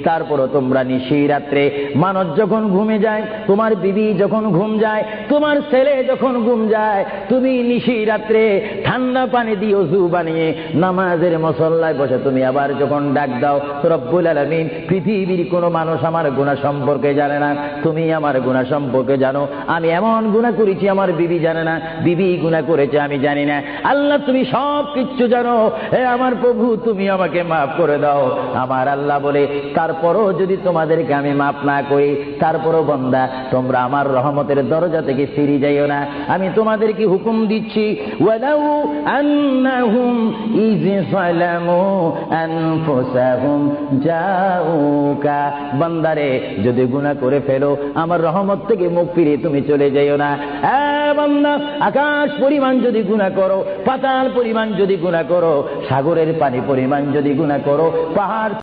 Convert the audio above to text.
তারপরও তোমরা নিশি রাত্রে মানুষ যখন ঘুমে যায়, তোমার বিবি যখন ঘুম যায়, তোমার ছেলে যখন ঘুম যায়, তুমি নিশি রাত্রে ঠান্ডা পানি দিয়ে ওযু বানিয়ে নামাজের মুসল্লায় বসে তুমি আবার যখন ডাক দাও, রব্বুল আলামিন পৃথিবীর কোনো মানুষ আমার গুনাহ সম্পর্কে জানে না, তুমি আমার গুনাহ সম্পর্কে জানো। আমি এমন গুনাহ করেছি আমার বিবি জানে না, বিবি গুনাহ করেছে আমি জানি না। আল্লাহ তুমি সব কিচ্ছু জানো, হে আমার প্রভু তুমি আমাকে মাফ করে দাও। আমার আল্লাহ বলে, তারপরও যদি তোমাদেরকে আমি মাফ না করি, তারপরও বান্দা তোমরা আমার রহমতের দরজা থেকে ফিরে যাইও না। আমি তোমাদেরকে হুকুম দিচ্ছি, ওয়ালাউ আন্নাহুম ইয যালামু আনফুসাহুম জাউকা, বান্দারে যদি গুনাহ করে ফেলো আমার রহমত থেকে মুখ ফিরে তুমি চলে যাইও না। বান্দা, আকাশ পরিমাণ যদি গুনাহ করো, পাতাল পরিমাণ যদি গুনাহ করো, সাগরের পানি পরিমাণ যদি গুনাহ করো, পাহাড়